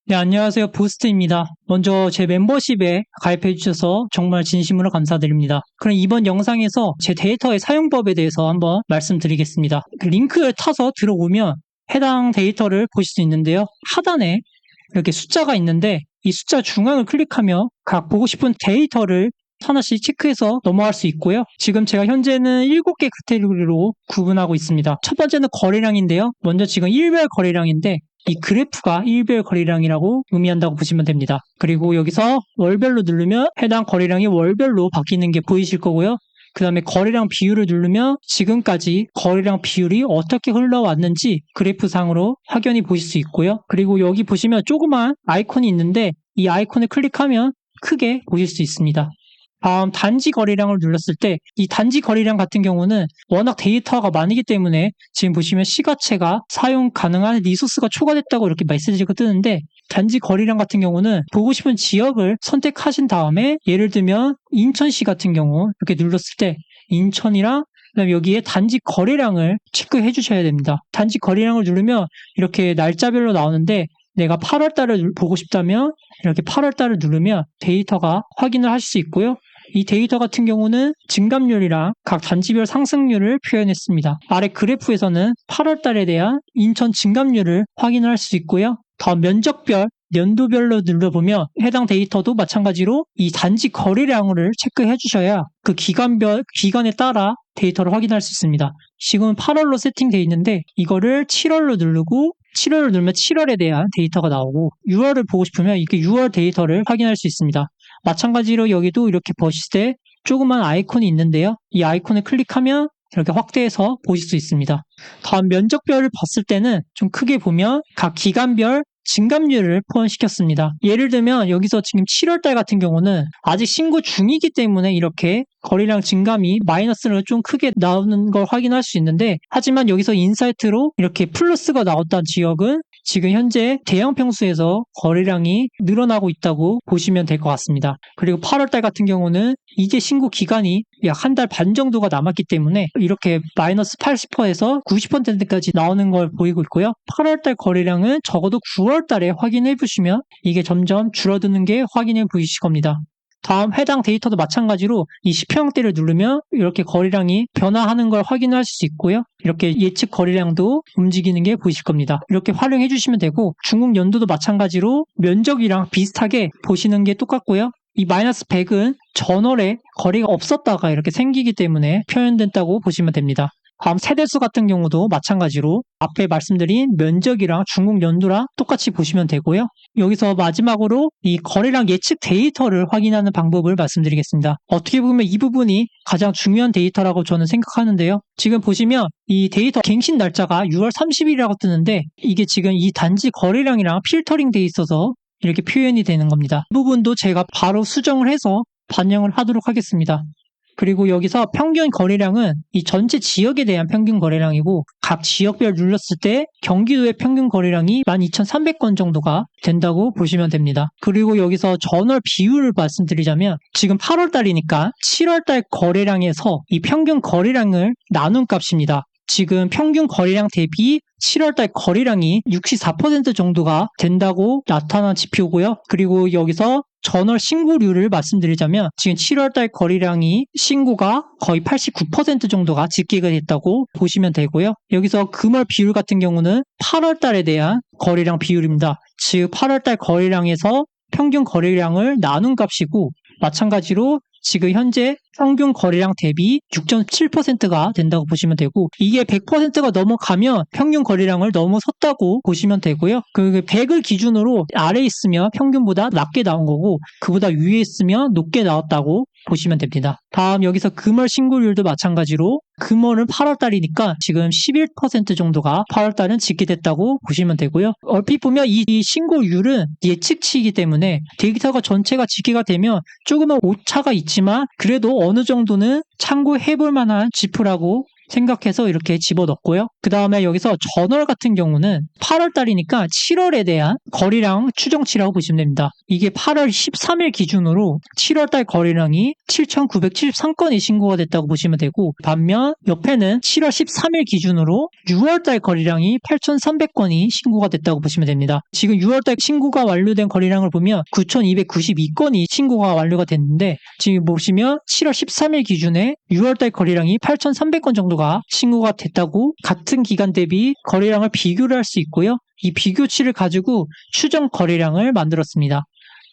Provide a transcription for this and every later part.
네, 안녕하세요. 부스트입니다. 먼저 제 멤버십에 가입해 주셔서 정말 진심으로 감사드립니다. 그럼 이번 영상에서 제 데이터의 사용법에 대해서 한번 말씀드리겠습니다. 그 링크를 타서 들어오면 해당 데이터를 보실 수 있는데요. 하단에 이렇게 숫자가 있는데 이 숫자 중앙을 클릭하며 각 보고 싶은 데이터를 하나씩 체크해서 넘어갈 수 있고요. 지금 제가 현재는 7개 카테고리로 구분하고 있습니다. 첫 번째는 거래량인데요. 먼저 지금 일별 거래량인데 이 그래프가 일별 거래량이라고 의미한다고 보시면 됩니다. 그리고 여기서 월별로 누르면 해당 거래량이 월별로 바뀌는 게 보이실 거고요. 그 다음에 거래량 비율을 누르면 지금까지 거래량 비율이 어떻게 흘러왔는지 그래프상으로 확연히 보실 수 있고요. 그리고 여기 보시면 조그만 아이콘이 있는데 이 아이콘을 클릭하면 크게 보실 수 있습니다. 다음 단지 거래량을 눌렀을 때 이 단지 거래량 같은 경우는 워낙 데이터가 많기 때문에 지금 보시면 시가채가 사용 가능한 리소스가 초과됐다고 이렇게 메시지가 뜨는데 단지 거래량 같은 경우는 보고 싶은 지역을 선택하신 다음에 예를 들면 인천시 같은 경우 이렇게 눌렀을 때 인천이랑 그다음에 여기에 단지 거래량을 체크해 주셔야 됩니다. 단지 거래량을 누르면 이렇게 날짜별로 나오는데 내가 8월 달을 보고 싶다면 이렇게 8월 달을 누르면 데이터가 확인을 하실 수 있고요. 이 데이터 같은 경우는 증감률이랑 각 단지별 상승률을 표현했습니다. 아래 그래프에서는 8월 달에 대한 인천 증감률을 확인할 수 있고요. 다음 면적별, 연도별로 눌러보면 해당 데이터도 마찬가지로 이 단지 거래량을 체크해 주셔야 그 기간에 따라 데이터를 확인할 수 있습니다. 지금은 8월로 세팅되어 있는데 이거를 7월로 누르고 7월을 누르면 7월에 대한 데이터가 나오고 6월을 보고 싶으면 이렇게 6월 데이터를 확인할 수 있습니다. 마찬가지로 여기도 이렇게 보실 때 조그만 아이콘이 있는데요. 이 아이콘을 클릭하면 이렇게 확대해서 보실 수 있습니다. 다음 면적별을 봤을 때는 좀 크게 보면 각 기간별 증감률을 포함시켰습니다. 예를 들면 여기서 지금 7월달 같은 경우는 아직 신고 중이기 때문에 이렇게 거래량 증감이 마이너스로 좀 크게 나오는 걸 확인할 수 있는데 하지만 여기서 인사이트로 이렇게 플러스가 나왔던 지역은 지금 현재 대형 평수에서 거래량이 늘어나고 있다고 보시면 될 것 같습니다. 그리고 8월달 같은 경우는 이제 신고 기간이 약 한 달 반 정도가 남았기 때문에 이렇게 마이너스 80%에서 90%까지 나오는 걸 보이고 있고요. 8월달 거래량은 적어도 9월달에 확인해 보시면 이게 점점 줄어드는 게 확인해 보이실 겁니다. 다음 해당 데이터도 마찬가지로 이 지표형대를 누르면 이렇게 거래량이 변화하는 걸 확인할 수 있고요. 이렇게 예측 거래량도 움직이는 게 보이실 겁니다. 이렇게 활용해 주시면 되고 중국 연도도 마찬가지로 면적이랑 비슷하게 보시는 게 똑같고요. 이 마이너스 100은 전월에 거래가 없었다가 이렇게 생기기 때문에 표현됐다고 보시면 됩니다. 다음 세대수 같은 경우도 마찬가지로 앞에 말씀드린 면적이랑 중국 연도랑 똑같이 보시면 되고요. 여기서 마지막으로 이 거래량 예측 데이터를 확인하는 방법을 말씀드리겠습니다. 어떻게 보면 이 부분이 가장 중요한 데이터라고 저는 생각하는데요. 지금 보시면 이 데이터 갱신 날짜가 6월 30일이라고 뜨는데 이게 지금 이 단지 거래량이랑 필터링 돼 있어서 이렇게 표현이 되는 겁니다. 이 부분도 제가 바로 수정을 해서 반영을 하도록 하겠습니다. 그리고 여기서 평균 거래량은 이 전체 지역에 대한 평균 거래량이고 각 지역별 눌렀을 때 경기도의 평균 거래량이 12,300건 정도가 된다고 보시면 됩니다. 그리고 여기서 전월 비율을 말씀드리자면 지금 8월 달이니까 7월 달 거래량에서 이 평균 거래량을 나눈 값입니다. 지금 평균 거래량 대비 7월달 거래량이 64% 정도가 된다고 나타난 지표고요. 그리고 여기서 전월 신고률을 말씀드리자면 지금 7월달 거래량이 신고가 거의 89% 정도가 집계가 됐다고 보시면 되고요. 여기서 금월 비율 같은 경우는 8월달에 대한 거래량 비율입니다. 즉 8월달 거래량에서 평균 거래량을 나눈 값이고 마찬가지로 지금 현재 평균 거래량 대비 6.7%가 된다고 보시면 되고 이게 100%가 넘어가면 평균 거래량을 넘어섰다고 보시면 되고요. 그 100을 기준으로 아래에 있으면 평균보다 낮게 나온 거고 그보다 위에 있으면 높게 나왔다고 보시면 됩니다. 다음 여기서 금월 신고율도 마찬가지로 금월은 8월 달이니까 지금 11% 정도가 8월 달은 집계됐다고 보시면 되고요. 얼핏 보면 이 신고율은 예측치이기 때문에 데이터가 전체가 집계가 되면 조금은 오차가 있지만 그래도 어느 정도는 참고해 볼 만한 지표라고 생각해서 이렇게 집어넣고요. 그 다음에 여기서 전월 같은 경우는 8월 달이니까 7월에 대한 거래량 추정치라고 보시면 됩니다. 이게 8월 13일 기준으로 7월 달 거래량이 7,973건이 신고가 됐다고 보시면 되고, 반면 옆에는 7월 13일 기준으로 6월 달 거래량이 8,300건이 신고가 됐다고 보시면 됩니다. 지금 6월 달 신고가 완료된 거래량을 보면 9,292건이 신고가 완료가 됐는데, 지금 보시면 7월 13일 기준에 6월 달 거래량이 8,300건 정도가 신고가 됐다고 같은 기간 대비 거래량을 비교를 할 수 있고요. 이 비교치를 가지고 추정 거래량을 만들었습니다.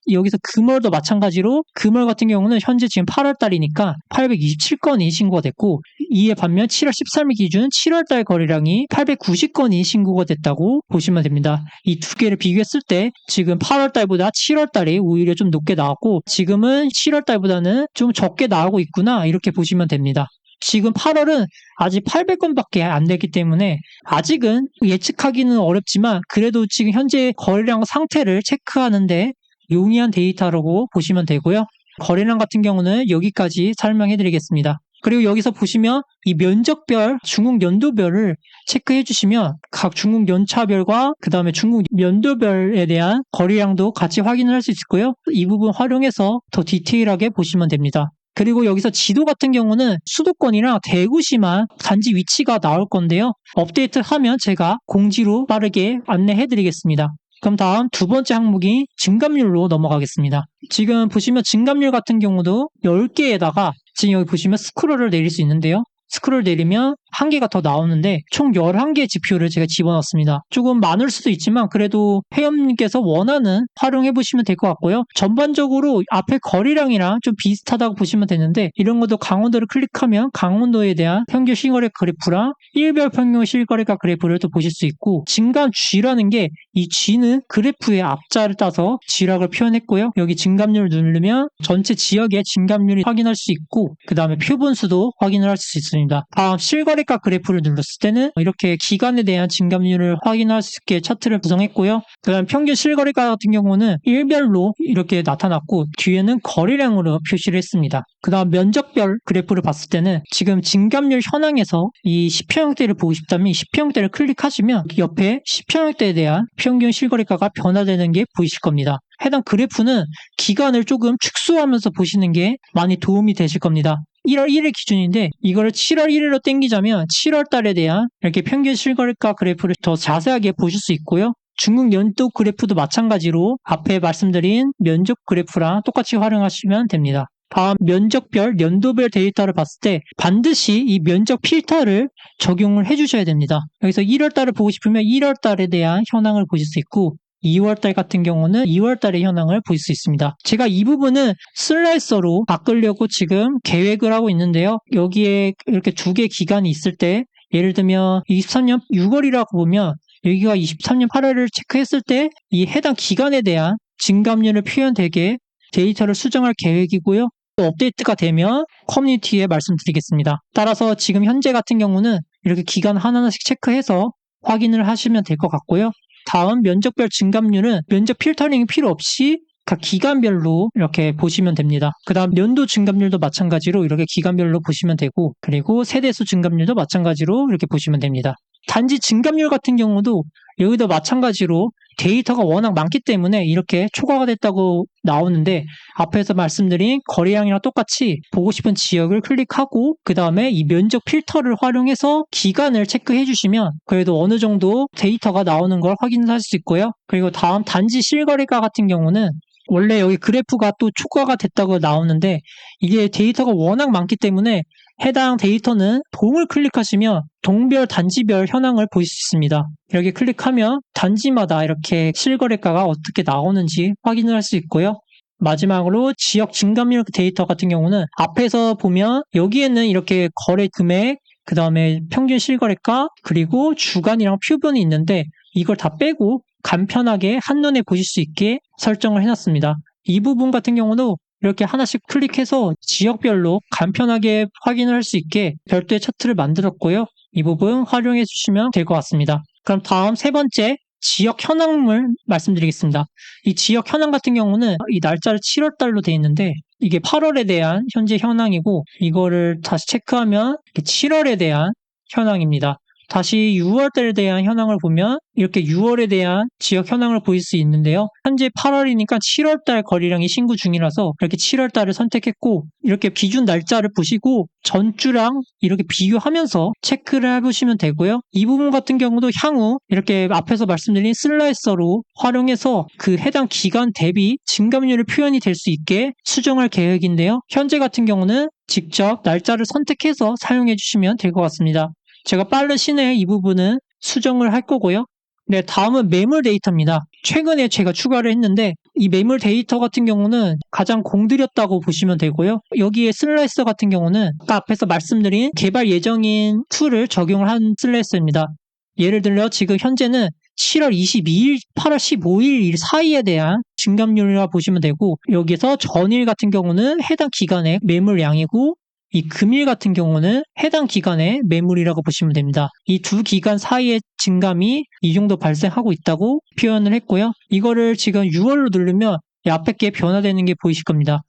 여기서 금월도 마찬가지로 금월 같은 경우는 현재 지금 8월 달이니까 827건이 신고가 됐고, 이에 반면 7월 13일 기준 7월 달 거래량이 890건이 신고가 됐다고 보시면 됩니다. 이 두 개를 비교했을 때 지금 8월 달보다 7월 달이 오히려 좀 높게 나왔고, 지금은 7월 달보다는 좀 적게 나오고 있구나, 이렇게 보시면 됩니다. 지금 8월은 아직 800건밖에 안 됐기 때문에 아직은 예측하기는 어렵지만, 그래도 지금 현재 거래량 상태를 체크하는데 용이한 데이터라고 보시면 되고요. 거래량 같은 경우는 여기까지 설명해 드리겠습니다. 그리고 여기서 보시면 이 면적별, 중국 연도별을 체크해 주시면 각 중국 연차별과 그 다음에 중국 연도별에 대한 거래량도 같이 확인을 할 수 있고요. 이 부분 활용해서 더 디테일하게 보시면 됩니다. 그리고 여기서 지도 같은 경우는 수도권이랑 대구시만 단지 위치가 나올 건데요. 업데이트하면 제가 공지로 빠르게 안내해 드리겠습니다. 그럼 다음 두 번째 항목이 증감률로 넘어가겠습니다. 지금 보시면 증감률 같은 경우도 10개에다가 지금 여기 보시면 스크롤을 내릴 수 있는데요. 스크롤 내리면 한 개가 더 나오는데 총 11개의 지표를 제가 집어넣었습니다. 조금 많을 수도 있지만 그래도 회원님께서 원하는 활용해 보시면 될 것 같고요. 전반적으로 앞에 거래량이랑 좀 비슷하다고 보시면 되는데, 이런 것도 강원도를 클릭하면 강원도에 대한 평균 실거래 그래프랑 일별 평균 실거래가 그래프를 또 보실 수 있고, 증감 G라는 게 이 G는 그래프의 앞자를 따서 G락을 표현했고요. 여기 증감률 누르면 전체 지역의 증감률이 확인할 수 있고, 그 다음에 표본수도 확인을 할 수 있습니다. 다음 실거래가 그래프를 눌렀을 때는 이렇게 기간에 대한 증감률을 확인할 수 있게 차트를 구성했고요. 그 다음 평균 실거래가 같은 경우는 일별로 이렇게 나타났고, 뒤에는 거래량으로 표시를 했습니다. 그 다음 면적별 그래프를 봤을 때는 지금 증감률 현황에서 이 10평형대를 보고 싶다면 10평형대를 클릭하시면 옆에 10평형대에 대한 평균 실거래가가 변화되는 게 보이실 겁니다. 해당 그래프는 기간을 조금 축소하면서 보시는 게 많이 도움이 되실 겁니다. 1월 1일 기준인데 이거를 7월 1일로 당기자면 7월 달에 대한 이렇게 평균 실거래가 그래프를 더 자세하게 보실 수 있고요. 중국 연도 그래프도 마찬가지로 앞에 말씀드린 면적 그래프랑 똑같이 활용하시면 됩니다. 다음 면적별, 연도별 데이터를 봤을 때 반드시 이 면적 필터를 적용을 해주셔야 됩니다. 여기서 1월 달을 보고 싶으면 1월 달에 대한 현황을 보실 수 있고, 2월달 같은 경우는 2월달의 현황을 보실 수 있습니다. 제가 이 부분은 슬라이서로 바꾸려고 지금 계획을 하고 있는데요. 여기에 이렇게 두 개 기간이 있을 때, 예를 들면 23년 6월이라고 보면 여기가 23년 8월을 체크했을 때 이 해당 기간에 대한 증감률을 표현되게 데이터를 수정할 계획이고요. 또 업데이트가 되면 커뮤니티에 말씀드리겠습니다. 따라서 지금 현재 같은 경우는 이렇게 기간 하나하나씩 체크해서 확인을 하시면 될 것 같고요. 다음 면적별 증감률은 면적 필터링이 필요 없이 각 기간별로 이렇게 보시면 됩니다. 그 다음 연도 증감률도 마찬가지로 이렇게 기간별로 보시면 되고, 그리고 세대수 증감률도 마찬가지로 이렇게 보시면 됩니다. 단지 증감률 같은 경우도 여기도 마찬가지로 데이터가 워낙 많기 때문에 이렇게 초과가 됐다고 나오는데, 앞에서 말씀드린 거래량이랑 똑같이 보고 싶은 지역을 클릭하고 그 다음에 이 면적 필터를 활용해서 기간을 체크해 주시면 그래도 어느 정도 데이터가 나오는 걸 확인할 수 있고요. 그리고 다음 단지 실거래가 같은 경우는 원래 여기 그래프가 또 초과가 됐다고 나오는데, 이게 데이터가 워낙 많기 때문에 해당 데이터는 동을 클릭하시면 동별, 단지별 현황을 보실 수 있습니다. 이렇게 클릭하면 단지마다 이렇게 실거래가가 어떻게 나오는지 확인을 할 수 있고요. 마지막으로 지역 증감률 데이터 같은 경우는 앞에서 보면 여기에는 이렇게 거래 금액, 그 다음에 평균 실거래가, 그리고 주간이랑 표본이 있는데 이걸 다 빼고 간편하게 한눈에 보실 수 있게 설정을 해놨습니다. 이 부분 같은 경우도 이렇게 하나씩 클릭해서 지역별로 간편하게 확인을 할 수 있게 별도의 차트를 만들었고요. 이 부분 활용해 주시면 될 것 같습니다. 그럼 다음 세 번째, 지역 현황을 말씀드리겠습니다. 이 지역 현황 같은 경우는 이 날짜를 7월 달로 되어 있는데 이게 8월에 대한 현재 현황이고, 이거를 다시 체크하면 7월에 대한 현황입니다. 다시 6월달에 대한 현황을 보면 이렇게 6월에 대한 지역 현황을 보일 수 있는데요. 현재 8월이니까 7월달 거래량이 신고 중이라서 이렇게 7월달을 선택했고, 이렇게 기준 날짜를 보시고 전주랑 이렇게 비교하면서 체크를 해보시면 되고요. 이 부분 같은 경우도 향후 이렇게 앞에서 말씀드린 슬라이서로 활용해서 그 해당 기간 대비 증감률을 표현이 될 수 있게 수정할 계획인데요. 현재 같은 경우는 직접 날짜를 선택해서 사용해 주시면 될 것 같습니다. 제가 빠른 시내에 이 부분은 수정을 할 거고요. 네, 다음은 매물 데이터입니다. 최근에 제가 추가를 했는데 이 매물 데이터 같은 경우는 가장 공들였다고 보시면 되고요. 여기에 슬라이서 같은 경우는 아까 앞에서 말씀드린 개발 예정인 툴을 적용을 한 슬라이서입니다. 예를 들어 지금 현재는 7월 22일, 8월 15일 일 사이에 대한 증감률이라 보시면 되고, 여기서 전일 같은 경우는 해당 기간의 매물량이고, 이 금일 같은 경우는 해당 기간의 매물이라고 보시면 됩니다. 이 두 기간 사이에 증감이 이 정도 발생하고 있다고 표현을 했고요. 이거를 지금 6월로 누르면 이 앞에 게 변화되는 게 보이실 겁니다.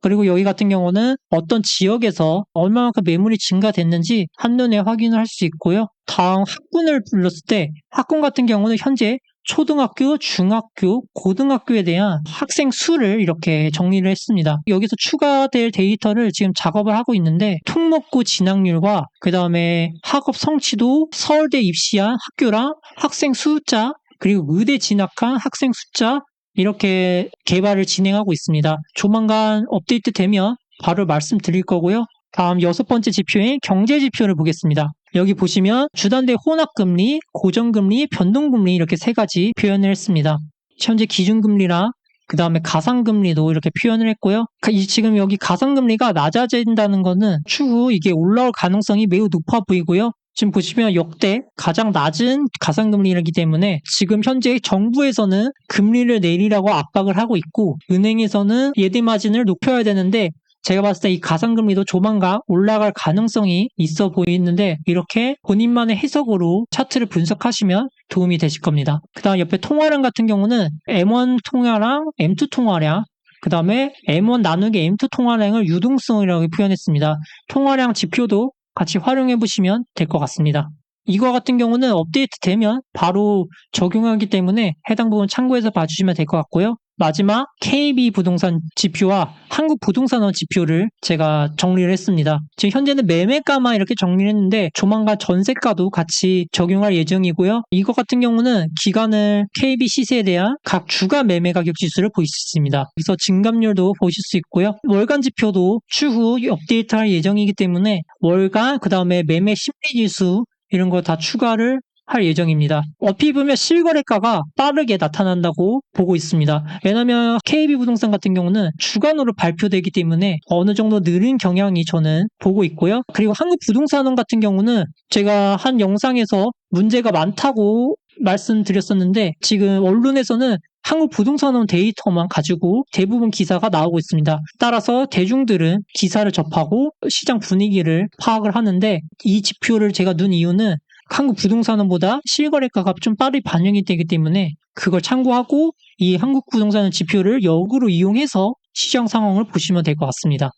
그리고 여기 같은 경우는 어떤 지역에서 얼마만큼 매물이 증가됐는지 한눈에 확인을 할 수 있고요. 다음 학군을 불렀을 때 학군 같은 경우는 현재 초등학교, 중학교, 고등학교에 대한 학생 수를 이렇게 정리를 했습니다. 여기서 추가될 데이터를 지금 작업을 하고 있는데 특목고 진학률과 그 다음에 학업 성취도, 서울대 입시한 학교랑 학생 숫자, 그리고 의대 진학한 학생 숫자, 이렇게 개발을 진행하고 있습니다. 조만간 업데이트 되면 바로 말씀드릴 거고요. 다음 6번째 지표인 경제 지표를 보겠습니다. 여기 보시면 주단대 혼합금리, 고정금리, 변동금리 이렇게 세 가지 표현을 했습니다. 현재 기준금리랑 그 다음에 가상금리도 이렇게 표현을 했고요. 지금 여기 가상금리가 낮아진다는 거는 추후 이게 올라올 가능성이 매우 높아 보이고요. 지금 보시면 역대 가장 낮은 가상금리이기 때문에 지금 현재 정부에서는 금리를 내리라고 압박을 하고 있고, 은행에서는 예대 마진을 높여야 되는데 제가 봤을 때 이 가상금리도 조만간 올라갈 가능성이 있어 보이는데, 이렇게 본인만의 해석으로 차트를 분석하시면 도움이 되실 겁니다. 그 다음 옆에 통화량 같은 경우는 M1 통화량, M2 통화량, 그 다음에 M1 나누기 M2 통화량을 유동성이라고 표현했습니다. 통화량 지표도 같이 활용해 보시면 될 것 같습니다. 이거 같은 경우는 업데이트 되면 바로 적용하기 때문에 해당 부분 참고해서 봐주시면 될 것 같고요. 마지막 KB 부동산 지표와 한국 부동산원 지표를 제가 정리를 했습니다. 지금 현재는 매매가만 이렇게 정리를 했는데 조만간 전세가도 같이 적용할 예정이고요. 이거 같은 경우는 기간을 KB 시세에 대한 각 주가 매매 가격 지수를 보실 수 있습니다. 그래서 증감률도 보실 수 있고요. 월간 지표도 추후 업데이트할 예정이기 때문에 월간, 그 다음에 매매 심리 지수 이런 거 다 추가를 할 예정입니다. 어피 보면 실거래가가 빠르게 나타난다고 보고 있습니다. 왜냐하면 KB부동산 같은 경우는 주간으로 발표되기 때문에 어느 정도 느린 경향이 저는 보고 있고요. 그리고 한국부동산원 같은 경우는 제가 한 영상에서 문제가 많다고 말씀드렸었는데 지금 언론에서는 한국부동산원 데이터만 가지고 대부분 기사가 나오고 있습니다. 따라서 대중들은 기사를 접하고 시장 분위기를 파악을 하는데, 이 지표를 제가 넣은 이유는 한국 부동산원보다 실거래가가 좀 빠르게 반영이 되기 때문에 그걸 참고하고 이 한국 부동산 지표를 역으로 이용해서 시장 상황을 보시면 될 것 같습니다.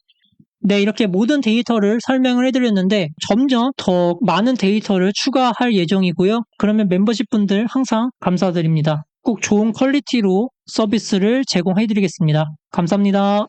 네, 이렇게 모든 데이터를 설명을 해드렸는데 점점 더 많은 데이터를 추가할 예정이고요. 그러면 멤버십 분들 항상 감사드립니다. 꼭 좋은 퀄리티로 서비스를 제공해드리겠습니다. 감사합니다.